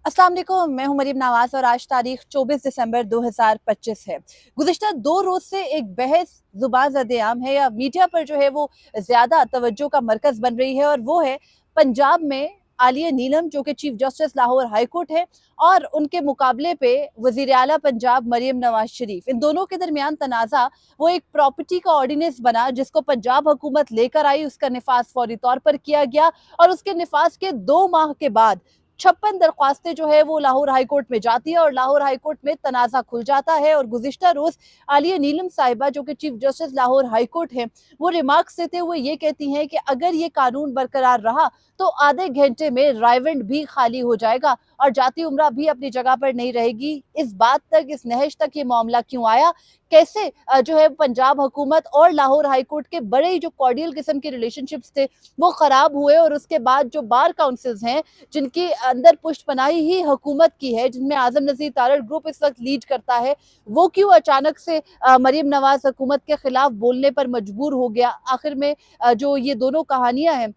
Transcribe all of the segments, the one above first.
अस्सलाम वालेकुम, मैं हूं मरीम नवाज और आज तारीख 24 दिसंबर 2025 है। गुज़िश्ता 2 रोज़ से एक बहस ज़ुबान ज़द-ए-आम है या मीडिया पर जो है वो ज़्यादा तवज्जो का मरकज़ बन रही है और वो है पंजाब में आलिया नीलम जो कि chief justice Lahore high court है और उनके मुकाबले पे वज़ीर आला पंजाब मरियम नवाज शरीफ। इन दोनों के दरमियान तनाज़ा वो एक प्रॉपर्टी का ऑर्डिनेंस बना जिसको पंजाब हुकूमत लेकर आई, उसका निफाज़ फौरी तौर पर किया गया और उसके निफाज़ के 2 माह के बाद 56 दरख्वास्तें जो है वो लाहौर हाई कोर्ट में जाती है और लाहौर हाई कोर्ट में तनाज़ा खुल जाता है। और गुज़िश्ता रोज़ आलिया नीलम साहिबा जो कि chief justice Lahore high court है, वो रिमार्क्स देते हुए ये कहती हैं कि अगर ये कानून बरकरार रहा तो आधे घंटे में रायवंड भी खाली हो जाएगा और जाती उम्रा भी अपनी जगह पर नहीं रहेगी। इस बात तक, इस नहज तक ये मामला क्यों आया, कैसे जो है पंजाब हुकूमत और लाहौर हाई कोर्ट के बड़े जो कॉर्डियल किस्म के रिलेशनशिप्स थे वो खराब हुए और उसके बाद जो बार काउंसिल्स हैं जिनकी अंदर पुष्टपनाही ही हुकूमत की है, जिनमें आजम नज़ीर तारड़ ग्रुप इस वक्त लीड करता है, वो क्यों अचानक से मरियम नवाज हुकूमत के खिलाफ बोलने पर मजबूर हो गया। आखिर में जो ये दोनों कहानियां हैं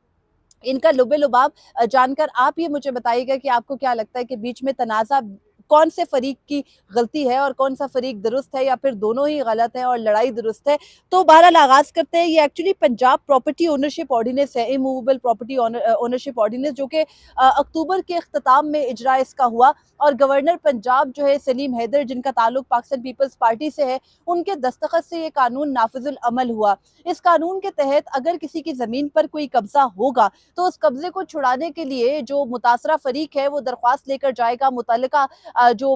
इनका लुबे लुबाब जानकर आप ये मुझे बताइएगा कि आपको क्या लगता है कि बीच में तनाज़ा कौन से फरीक की गलती है और कौन सा फरीक दुरुस्त है या फिर दोनों ही गलत है और लड़ाई दुरुस्त है। तो बहरहाल आगाज करते हैं। ये actually Punjab property ownership ordinance है, इमूवेबल प्रॉपर्टी ओनरशिप ऑर्डिनेंस, जो कि अक्टूबर के अख्ताम में इजरा इसका हुआ और गवर्नर पंजाब जो है सलीम हैदर, जिनका ताल्लुक पाकिस्तान पीपल्स पार्टी से है, उनके दस्तखत से ये कानून नाफिजुल अमल हुआ। इस कानून के तहत अगर किसी की जमीन पर कोई कब्जा होगा तो उस कब्जे को छुड़ाने के लिए जो मुतासरा फरीक है वो दरख्वास्त लेकर जाएगा मुतल्लिका जो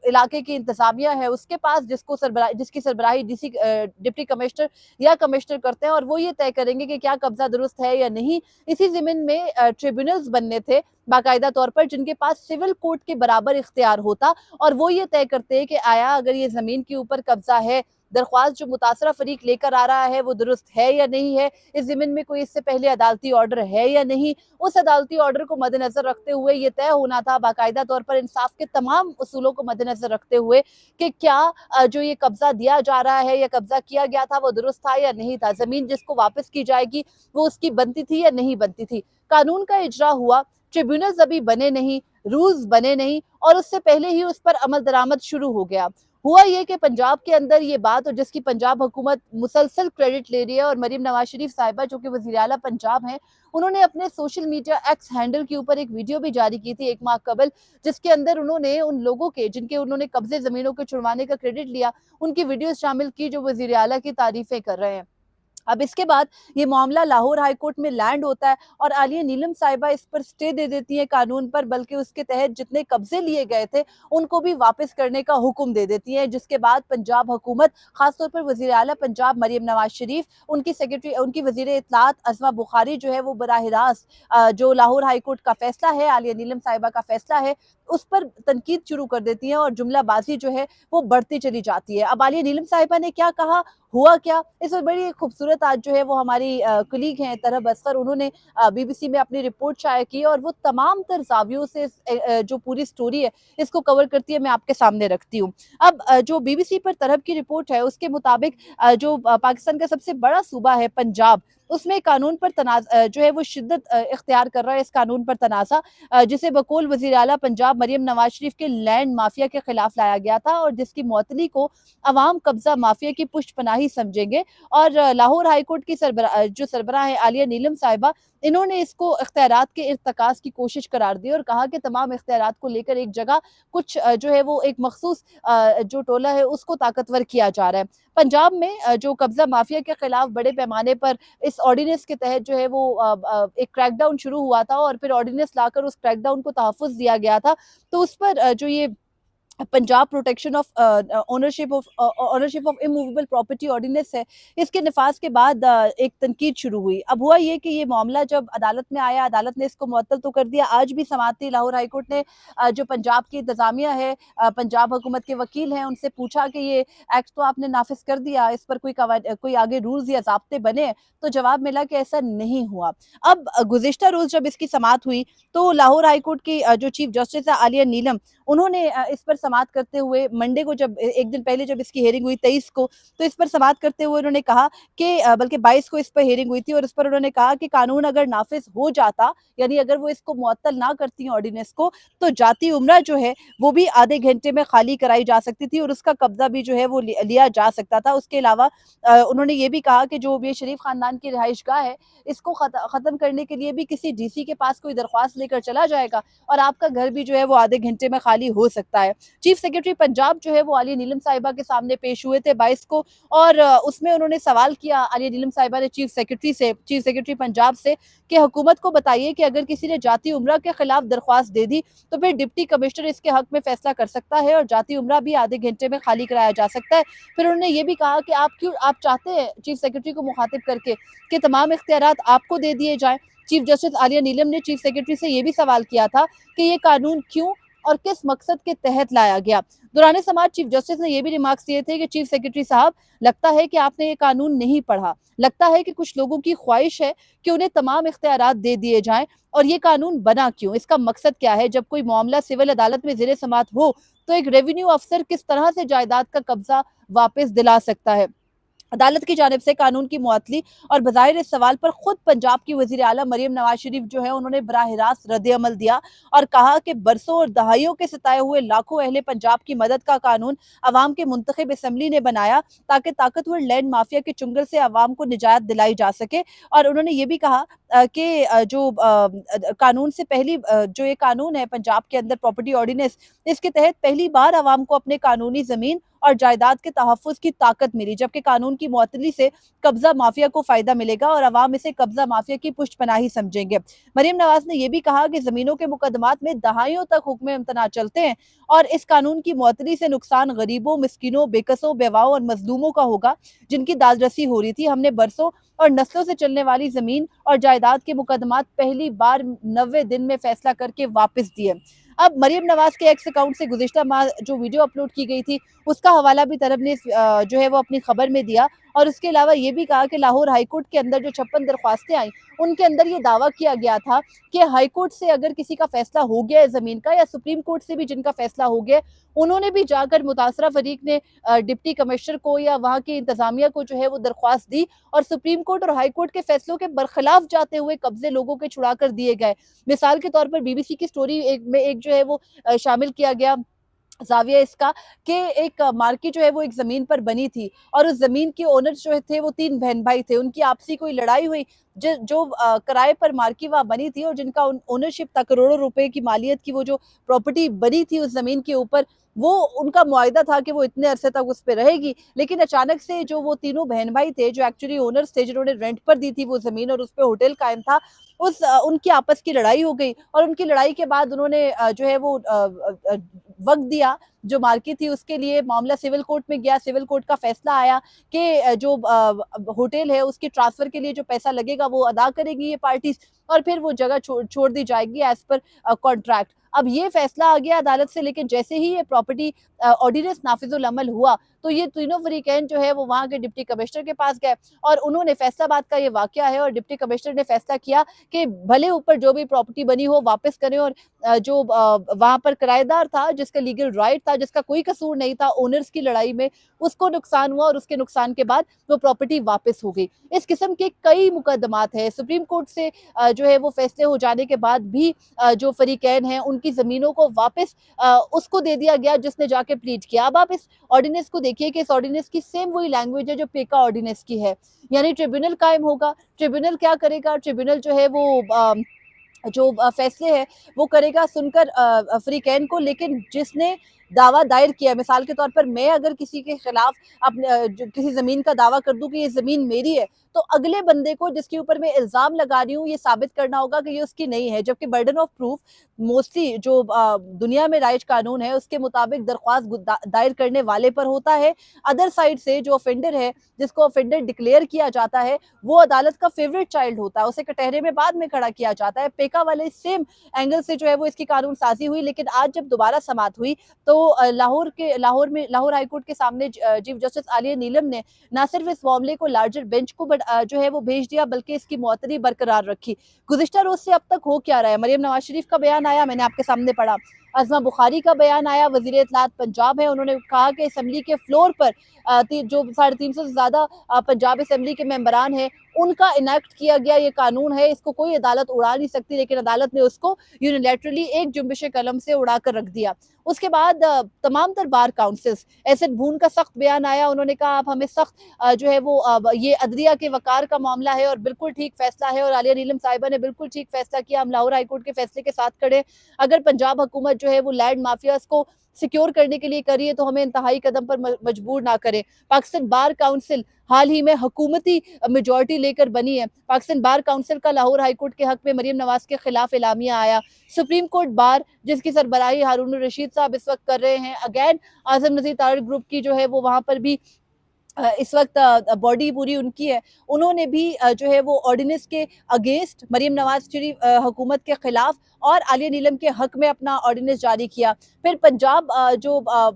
इलाके की इंतजामिया है उसके पास, जिसकी सरबराही डिप्टी कमिश्नर या कमिश्नर करते हैं और वो ये तय करेंगे कि क्या कब्जा दुरुस्त है या नहीं। इसी ज़मीन में ट्रिब्यूनल्स बनने थे बाकायदा तौर पर, जिनके पास सिविल कोर्ट के बराबर इख्तियार होता और वो ये तय करते हैं कि आया अगर ये ज़मीन के ऊपर कब्जा है, दरख्वास्त जो मुतासरा फरीक लेकर आ रहा है वो दुरुस्त है या नहीं है, इस ज़मीन में कोई इससे पहले अदालती ऑर्डर है या नहीं। उस अदालती ऑर्डर को मद्देनजर रखते हुए ये तय होना था बाकायदा तौर पर इंसाफ के तमाम उसूलों को मद्देनजर रखते हुए कि क्या जो ये कब्जा दिया जा रहा है या कब्जा किया गया था वो दुरुस्त था या नहीं था, जमीन जिसको वापस की जाएगी वो उसकी बनती थी या नहीं बनती थी। कानून का इजरा हुआ, ट्रिब्यूनल्स अभी बने नहीं, रूल्स बने नहीं और उससे पहले ही उस पर अमल दरामद शुरू हो गया। हुआ ये कि पंजाब के अंदर ये बात, और जिसकी पंजाब हुकूमत मुसलसल क्रेडिट ले रही है, और मरीम नवाज शरीफ साहिबा जो कि वज़ीर आला पंजाब हैं, उन्होंने अपने सोशल मीडिया एक्स हैंडल के ऊपर एक वीडियो भी जारी की थी 1 माह कबल, जिसके अंदर उन्होंने उन लोगों के जिनके उन्होंने कब्जे ज़मीनों के छुड़वाने का क्रेडिट लिया, उनकी वीडियोज़ शामिल की जो वज़ीर आला की तारीफ़ें कर रहे हैं। अब इसके बाद ये मामला लाहौर हाई कोर्ट में लैंड होता है और आलिया नीलम साहिबा इस पर स्टे दे देती है कानून पर, बल्कि उसके तहत जितने कब्जे लिए गए थे उनको भी वापस करने का हुक्म दे देती है, जिसके बाद पंजाब हुकूमत, खासतौर पर वज़ीर आला पंजाब मरियम नवाज शरीफ, उनकी सेक्रेटरी, उनकी वज़ीर इत्तलात अज़मा बुखारी जो है वो बराह रास्त जो लाहौर हाई कोर्ट का फैसला है, आलिया नीलम साहिबा का फैसला है, उस पर तनकीद शुरू कर देती हैं और जुमलाबाजी जो है वो बढ़ती चली जाती है। अब आलिया नीलम साहिबा ने क्या कहा, हुआ क्या, इस पर बड़ी खूबसूरत आज जो है वो हमारी कुलीग हैं तरह असगर, उन्होंने बीबीसी में अपनी रिपोर्ट शाया की और वो तमाम तर जावियों से जो पूरी स्टोरी है इसको कवर करती है, मैं आपके सामने रखती हूँ। अब जो बीबीसी पर तरह की रिपोर्ट है उसके मुताबिक जो पाकिस्तान का सबसे बड़ा सूबा है पंजाब, उसमें कानून पर जो है वो शिद्दत इख्तियार कर रहा है। इस कानून पर तनाज़ा जिसे बकौल वज़ीर आला पंजाब मरियम नवाज शरीफ के लैंड माफिया के खिलाफ लाया गया था और जिसकी मुअत्तली को अवाम कब्जा माफिया की पुष्टपनाही समझेंगे। और लाहौर हाई कोर्ट की जो सरबराह है आलिया नीलम साहिबा, इन्होंने इसको इख्तियारात के इर्तकाज़ की कोशिश करार दी और कहा कि तमाम इख्तियारात को लेकर एक जगह कुछ जो है वो एक मखसूस जो टोला है उसको ताकतवर किया जा रहा है। पंजाब में जो कब्जा माफिया के खिलाफ बड़े पैमाने पर इस ऑर्डिनेंस के तहत जो है वो एक क्रैकडाउन शुरू हुआ था और फिर ऑर्डिनेंस लाकर उस क्रैकडाउन को तहफ़्फ़ुज़ दिया गया था। तो उस पर जो ये Punjab protection of ownership of immovable property ordinance है, इसके निफाज के बाद एक तनकीद शुरू हुई। अब हुआ ये कि ये मामला जब अदालत में आया, अदालत ने इसको मुअत्तल तो कर दिया, आज भी समाअत थी। लाहौर हाई कोर्ट ने जो पंजाब की इंतजामिया है, पंजाब हुकूमत के वकील हैं, उनसे पूछा कि ये एक्ट तो आपने नाफिज कर दिया, इस पर कोई आगे रूल्स या ज़ाब्ते बने? तो जवाब मिला कि ऐसा नहीं हुआ। अब गुज़िश्ता रोज़ जब इसकी समाअत हुई तो लाहौर हाई कोर्ट की जो चीफ जस्टिस है आलिया नीलम, उन्होंने इस पर समाअत करते हुए मंडे को जब एक दिन पहले जब इसकी हियरिंग हुई 23 को, तो इस पर समाअत करते हुए उन्होंने कहा कि बल्कि 22 को इस पर हियरिंग हुई थी और इस पर उन्होंने कहा कि कानून अगर नाफिज हो जाता, यानी अगर वो इसको मुअत्तल ना करती ऑर्डिनेंस को, तो जाती उम्रा जो है वो भी आधे घंटे में खाली कराई जा सकती थी और उसका कब्जा भी जो है वो लिया जा सकता था। उसके अलावा उन्होंने ये भी कहा कि जो ये शरीफ खानदान की रिहाइशगाह है, इसको खत्म करने के लिए भी किसी डीसी के पास कोई दरख्वास्त लेकर चला जाएगा और आपका घर भी जो है वो आधे घंटे में खाली हो सकता है। चीफ सेक्रेटरी पंजाब जो है वो आलिया नीलम साहिबा के सामने पेश हुए थे 22 को और उसमें उन्होंने सवाल किया, आलिया नीलम साहिबा ने चीफ सेक्रेटरी पंजाब से, कि हुकूमत को बताइए कि अगर किसी ने जाती उम्रा के खिलाफ दरख्वास्त दे दी तो फिर डिप्टी कमिश्नर इसके हक में फैसला कर सकता है और जाती उम्रा भी आधे घंटे में खाली कराया जा सकता है। फिर उन्होंने ये भी कहा कि आप चाहते हैं चीफ सेक्रेटरी को मुखातिब करके कि तमाम इख्तियारात आपको दे दिए जाएं। चीफ जस्टिस आलिया नीलम ने चीफ सेक्रेटरी से ये भी सवाल किया था कि ये कानून क्यों और किस मकसद के तहत लाया गया। दौरान समाअत चीफ जस्टिस ने ये भी रिमार्क्स दिए थे कि चीफ सेक्रेटरी साहब, लगता है कि आपने ये कानून नहीं पढ़ा, लगता है कि कुछ लोगों की ख्वाहिश है कि उन्हें तमाम इख्तियारात दे दिए जाएं और ये कानून बना क्यों, इसका मकसद क्या है। जब कोई मामला सिविल अदालत में ज़ेरे समाअत हो तो एक रेवेन्यू अफसर किस तरह से जायदाद का कब्जा वापस दिला सकता है। अदालत की जानिब से कानून की मुअत्तली और बज़ाहिर इस सवाल पर खुद पंजाब की वज़ीर आला मरियम नवाज शरीफ जो है उन्होंने बराह रास्त रद्द अमल दिया और कहा कि बरसों और दहाइयों के सताए हुए लाखों अहले पंजाब की मदद का कानून अवाम के मुंतखब असम्बली ने बनाया ताकि ताकतवर लैंड माफिया के चुंगल से अवाम को निजात दिलाई जा सके। और उन्होंने ये भी कहा कि जो कानून से पहली जो ये कानून है पंजाब के अंदर प्रॉपर्टी ऑर्डिनेंस, इसके तहत पहली बार अवाम को अपने कानूनी ज़मीन और जायदाद के तहफ़्फ़ुज़ की ताकत मिली, जबकि कानून की मुअत्तली से कब्ज़ा माफिया को फ़ायदा मिलेगा और अवाम इसे कब्ज़ा माफिया की पुष्टपनाही समझेंगे। मरियम नवाज ने यह भी कहा कि ज़मीनों के मुकदमात में दहाइयों तक हुक्म इम्तना चलते हैं और इस कानून की मुअत्तली से नुकसान गरीबों, मिस्कीनों, बेकसों, बेवाओं और मजलूमों का होगा जिनकी दादरसी हो रही थी। हमने बरसों और नस्लों से चलने वाली ज़मीन और जायदाद के मुकदमात पहली बार 90 दिन में फैसला करके वापस दिए। अब मरियम नवाज के एक्स अकाउंट से गुज़िश्ता माह जो वीडियो अपलोड की गई थी उसका हवाला भी तरफ ने जो है वो अपनी खबर में दिया और उसके अलावा ये भी कहा कि लाहौर हाई कोर्ट के अंदर जो 56 दरख्वास्तें आई उनके अंदर ये दावा किया गया था कि हाई कोर्ट से अगर किसी का फैसला हो गया है ज़मीन का या सुप्रीम कोर्ट से भी जिनका फैसला हो गया उन्होंने भी जाकर मुतासरा फरीक ने डिप्टी कमिश्नर को या वहाँ की इंतजामिया को जो है वो दरख्वास्त दी और सुप्रीम कोर्ट और हाई कोर्ट के फैसलों के बरखिलाफ जाते हुए कब्जे लोगों के छुड़ा कर दिए गए। मिसाल के तौर पर बीबीसी की स्टोरी एक जो है वो शामिल किया गया ज़ाविया इसका कि एक मार्केट जो है वो एक ज़मीन पर बनी थी और उस ज़मीन के ओनर्स जो थे वो 3 बहन भाई थे। उनकी आपसी कोई लड़ाई हुई जो किराए पर मार्केट वहाँ बनी थी और जिनका ओनरशिप था, करोड़ों रुपए की मालियत की वो जो प्रॉपर्टी बनी थी उस ज़मीन के ऊपर, वो उनका मुआहिदा था कि वो इतने अरसे तक उस पे रहेगी। लेकिन अचानक से जो वो तीनों बहन भाई थे जो एक्चुअली ओनर्स थे जिन्होंने रेंट पर दी थी वो ज़मीन और उस पे होटल कायम था, उनकी आपस की लड़ाई हो गई और उनकी लड़ाई के बाद उन्होंने जो है वो वक़्त दिया जो मार्केट थी उसके लिए। मामला सिविल कोर्ट में गया, सिविल कोर्ट का फैसला आया कि जो होटल है उसके ट्रांसफर के लिए जो पैसा लगेगा वो अदा करेगी ये पार्टीज और फिर वो जगह छोड़ दी जाएगी एज पर कॉन्ट्रैक्ट। अब ये फैसला आ गया अदालत से, लेकिन जैसे ही ये प्रॉपर्टी ऑर्डिनेंस नाफिजुल अमल हुआ तो ये तीनों फरीकैन जो है वो वहाँ के डिप्टी कमिश्नर के पास गए और उन्होंने फैसलाबाद का ये वाकया है और डिप्टी कमिश्नर ने फैसला किया कि भले ऊपर जो भी प्रॉपर्टी बनी हो वापस करें और जो वहाँ पर किराएदार था जिसका लीगल राइट था, जिसका कोई कसूर नहीं था ओनर्स की लड़ाई में, उसको नुकसान हुआ और उसके नुकसान के बाद वो प्रॉपर्टी वापस हो गई। इस किस्म के कई मुकदमात हैं। सुप्रीम कोर्ट से जो है वो फैसले हो जाने के बाद भी जो फरीकैन हैं उनकी ज़मीनों को वापस उसको दे दिया गया जिसने जाके प्लीड किया। अब आप इस ऑर्डिनेंस को देखिए कि इस ऑर्डिनेंस की सेम वही लैंग्वेज है जो पेका ऑर्डिनेंस की है, यानी ट्रिब्यूनल कायम होगा। ट्रिब्यूनल क्या करेगा? ट्रिब्यूनल जो है वो जो फैसले हैं वो करेगा सुनकर फरीकैन को, लेकिन जिसने दावा दायर किया, मिसाल के तौर पर मैं अगर किसी के खिलाफ अपने किसी ज़मीन का दावा कर दूं कि ये ज़मीन मेरी है तो अगले बंदे को जिसके ऊपर मैं इल्ज़ाम लगा रही हूँ ये साबित करना होगा कि ये उसकी नहीं है, जबकि बर्डन ऑफ प्रूफ मोस्टली जो दुनिया में राइज कानून है उसके मुताबिक दरख्वास्त दायर करने वाले पर होता है। अदर साइड से जो ऑफेंडर है जिसको ऑफेंडर डिक्लेयर किया जाता है वो अदालत का फेवरेट चाइल्ड होता है, उसे कटहरे में बाद में खड़ा किया जाता है। पेका वाले सेम एंगल से जो है वो इसकी कानून साजी हुई, लेकिन आज जब दोबारा समाअत हुई तो तो लाहौर हाई कोर्ट के सामने चीफ जस्टिस आलिया नीलम ने न सिर्फ इस मामले को लार्जर बेंच को जो है वो भेज दिया, बल्कि इसकी मुअत्तली बरकरार रखी। गुज़िश्ता रोज से अब तक हो क्या रहा है? मरियम नवाज शरीफ का बयान आया, मैंने आपके सामने पढ़ा। अज़मा बुखारी का बयान आया, वज़ीर इत्तलात पंजाब है, उन्होंने कहा कि असेंबली के फ्लोर पर जो 350 से ज़्यादा पंजाब असेंबली के मेंबरान हैं, उनका इनेक्ट किया गया ये कानून है, इसको कोई अदालत उड़ा नहीं सकती, लेकिन अदालत ने उसको यूनिलैटरली एक जुम्बिश कलम से उड़ा कर रख दिया। उसके बाद तमाम तर बार काउंसिल्स, एहसन भून का सख्त बयान आया, उन्होंने कहा आप हमें सख्त जो है वो ये अदलिया के वकार का मामला है और बिल्कुल ठीक फैसला है, और आलिया नीलम साहिबा ने बिल्कुल ठीक फैसला किया, हम लाहौर हाई कोर्ट के फैसले के साथ खड़े। अगर पंजाब हुकूमत जो है वो लैंड माफियाज को सिक्योर करने के लिए करी है तो हमें इंतहाई कदम पर मजबूर ना करे। पाकिस्तान बार काउंसिल हाल ही में हुकूमती मेजॉरिटी लेकर बनी है। पाकिस्तान बार काउंसिल का लाहौर हाई कोर्ट के हक में मरियम नवाज के खिलाफ एलामिया आया। सुप्रीम कोर्ट बार जिसकी सरबराही हारून रशीद साहब इस वक्त कर रहे हैं, अगेन आजम नज़ीर तारिक ग्रुप की जो है वो वहाँ पर भी इस वक्त बॉडी पूरी उनकी है, उन्होंने भी जो है वो ऑर्डिनेंस के अगेंस्ट मरियम नवाज शरीफ हुकूमत के खिलाफ और आलिया नीलम के हक में अपना ऑर्डिनेंस जारी किया। फिर Punjab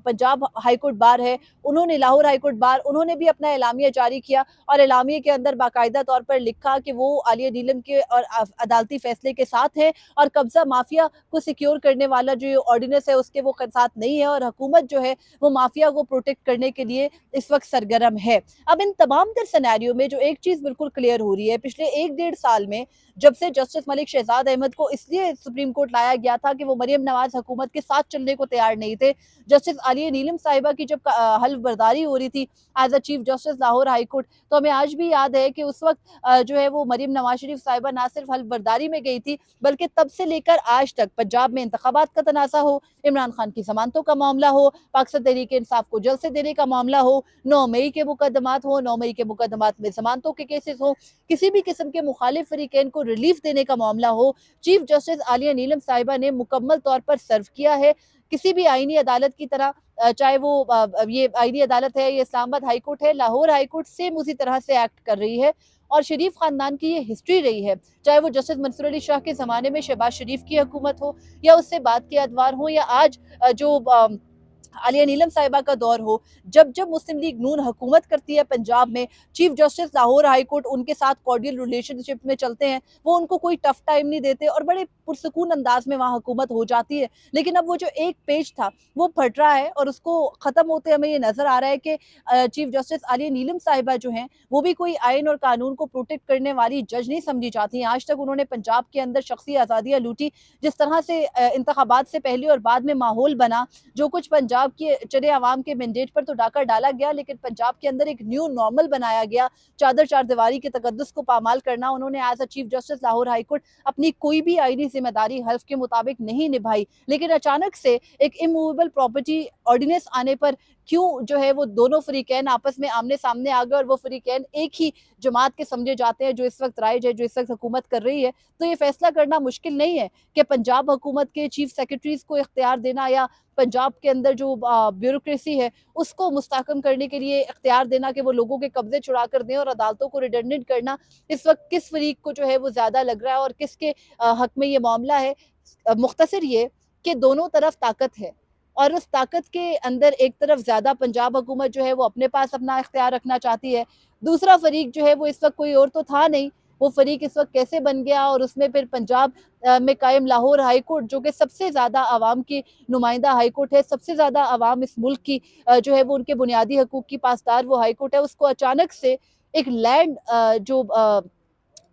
Punjab high court bar है, उन्होंने लाहौर हाई कोर्ट बार, उन्होंने भी अपना एलामिया जारी किया और एलामिया के अंदर बाकायदा तौर पर लिखा कि वो आलिया नीलम के और अदालती फैसले के साथ है और कब्जा माफिया को सिक्योर करने वाला जो ऑर्डिनेंस है उसके वो साथ नहीं है, और हुकूमत जो है वो माफिया को प्रोटेक्ट करने के लिए इस वक्त सरगर्म है। अब इन तमाम तर सिनेरियो में जो एक चीज बिल्कुल क्लियर हो रही है, पिछले 1-1.5 साल में जब से जस्टिस मलिक शहजाद अहमद को इसलिए सुप्रीम कोर्ट लाया गया था कि वो मरियम नवाज हुकूमत के साथ चलने को तैयार नहीं थे। जस्टिस आलिया नीलम साहिबा की जब हल्फ बर्दारी हो रही थी as a chief justice Lahore high court, तो हमें आज भी याद है कि उस वक्त जो है वो मरियम नवाज शरीफ साहिबा ना सिर्फ हल्फ बर्दारी में गई थी, बल्कि तब से लेकर आज तक पंजाब में इंतखाबात का तनाज़ा हो, इमरान खान की जमानतों का मामला हो, पाकिस्तान तहरीक इंसाफ को जल्द से देने का मामला हो, 9 मई के मुकदमात हो, 9 मई के मुकदमात में जमानतों के केसेस हो, किसी भी किस्म के मुखालिफ फरीकैन को रिलीफ देने का मामला हो, चीफ जस्टिस आलिया नीलम साहिबा ने मुकम्मल तौर पर सर्व किया है। किसी भी आईनी अदालत की तरह, चाहे वो ये आईनी अदालत है, ये इस्लामाबाद हाई कोर्ट है, लाहौर हाई कोर्ट सेम उसी तरह से एक्ट कर रही है और शरीफ खानदान की ये हिस्ट्री रही है, चाहे वो जस्टिस मंसूर अली शाह के ज़माने में शहबाज शरीफ की हुकूमत हो या उससे बाद के अदवार हो या आज जो आलिया नीलम साहिबा का दौर हो। जब जब मुस्लिम लीग नून हुकूमत करती है पंजाब में, chief justice Lahore high court उनके साथ कॉर्डियल रिलेशनशिप में चलते हैं, वो उनको कोई टफ टाइम नहीं देते और बड़े पुरसकून अंदाज में वहाँ हुकूमत हो जाती है। लेकिन अब वो जो एक पेज था वो फट रहा है और उसको ख़त्म होते हमें ये नज़र आ रहा है कि चीफ जस्टिस आलिया नीलम साहिबा जो हैं वो भी कोई आइन और कानून को प्रोटेक्ट करने वाली जज नहीं समझी जाती हैं। आज तक उन्होंने पंजाब के अंदर शख्सी आज़ादियाँ लूटी, जिस तरह से इंतखाबात से पहले और बाद में माहौल बना, जो कुछ पंजाब के चले आवाम के मैंडेट पर तो डाका डाला गया, लेकिन पंजाब के अंदर एक न्यू नॉर्मल बनाया गया, चादर चारदीवारी के तकद्दुस को पामाल करना। उन्होंने as a chief justice Lahore high court अपनी कोई भी आईनी जिम्मेदारी हल्फ के मुताबिक नहीं निभाई, लेकिन अचानक से एक इमूवेबल प्रॉपर्टी ऑर्डिनेंस आने पर क्यों जो है वो दोनों फरीकैन आपस में आमने सामने आ गए और वो फरीकैन एक ही जमात के समझे जाते हैं जो इस वक्त राइज है, जो इस वक्त हुकूमत कर रही है। तो ये फैसला करना मुश्किल नहीं है कि पंजाब हुकूमत के चीफ सेक्रेटरीज को इख्तियार देना या पंजाब के अंदर जो ब्यूरोक्रेसी है उसको मुस्तहकम करने के लिए इख्तियार देना कि वो लोगों के कब्जे छुड़ा कर दें और अदालतों को रिडंडेंट करना इस वक्त किस फरीक को जो है वो ज़्यादा लग रहा है और किसके हक में ये मामला है। मुख्तसर ये कि दोनों तरफ ताकत है और उस ताकत के अंदर एक तरफ ज़्यादा पंजाब हुकूमत जो है वो अपने पास अपना इख्तियार रखना चाहती है, दूसरा फरीक जो है वो इस वक्त कोई और तो था नहीं, वो फरीक इस वक्त कैसे बन गया और उसमें फिर पंजाब में कायम लाहौर हाई कोर्ट जो कि सबसे ज़्यादा आवाम की नुमाइंदा हाई कोर्ट है, सबसे ज़्यादा आवाम इस मुल्क की जो है वो उनके बुनियादी हकूक़ की पासदार वो हाई कोर्ट है, उसको अचानक से एक लैंड जो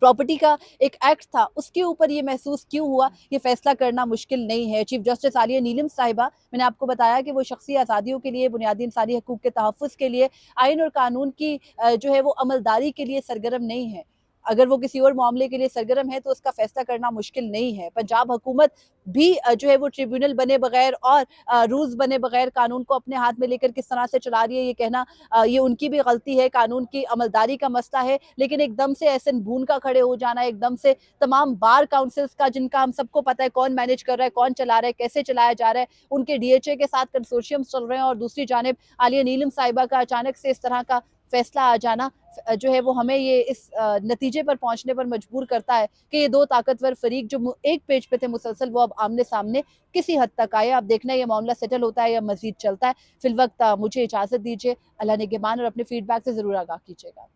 प्रॉपर्टी का एक एक्ट था उसके ऊपर ये महसूस क्यों हुआ, ये फैसला करना मुश्किल नहीं है। चीफ जस्टिस आलिया नीलम साहिबा, मैंने आपको बताया कि वो शख्सी आज़ादियों के लिए, बुनियादी इंसानी हकूक़ के तहफ़्फ़ुज़ के लिए, आइन और कानून की जो है वो अमलदारी के लिए सरगर्म नहीं है। अगर वो किसी और मामले के लिए सरगर्म है तो उसका फैसला करना मुश्किल नहीं है। पंजाब हुकूमत भी जो है वो ट्रिब्यूनल बने बगैर और रूल्स बने बगैर कानून को अपने हाथ में लेकर किस तरह से चला रही है, ये कहना ये उनकी भी गलती है, कानून की अमलदारी का मसला है। लेकिन एकदम से एहसन भून का खड़े हो जाना, एकदम से तमाम बार काउंसिल्स का, जिनका हम सबको पता है कौन मैनेज कर रहा है, कौन चला रहा है, कैसे चलाया जा रहा है, उनके DHA के साथ कंसोर्शियम चल रहे हैं और दूसरी जानिब आलिया नीलम साहिबा का अचानक से इस तरह का फैसला आ जाना जो है वो हमें ये इस नतीजे पर पहुंचने पर मजबूर करता है कि ये दो ताकतवर फरीक जो एक पेज पे थे मुसलसल, वो अब आमने सामने किसी हद तक आए। अब देखना ये मामला सेटल होता है या मजीद चलता है। फिल वक्त मुझे इजाजत दीजिए। अल्लाह निगहबान, और अपने फीडबैक से जरूर आगाह कीजिएगा।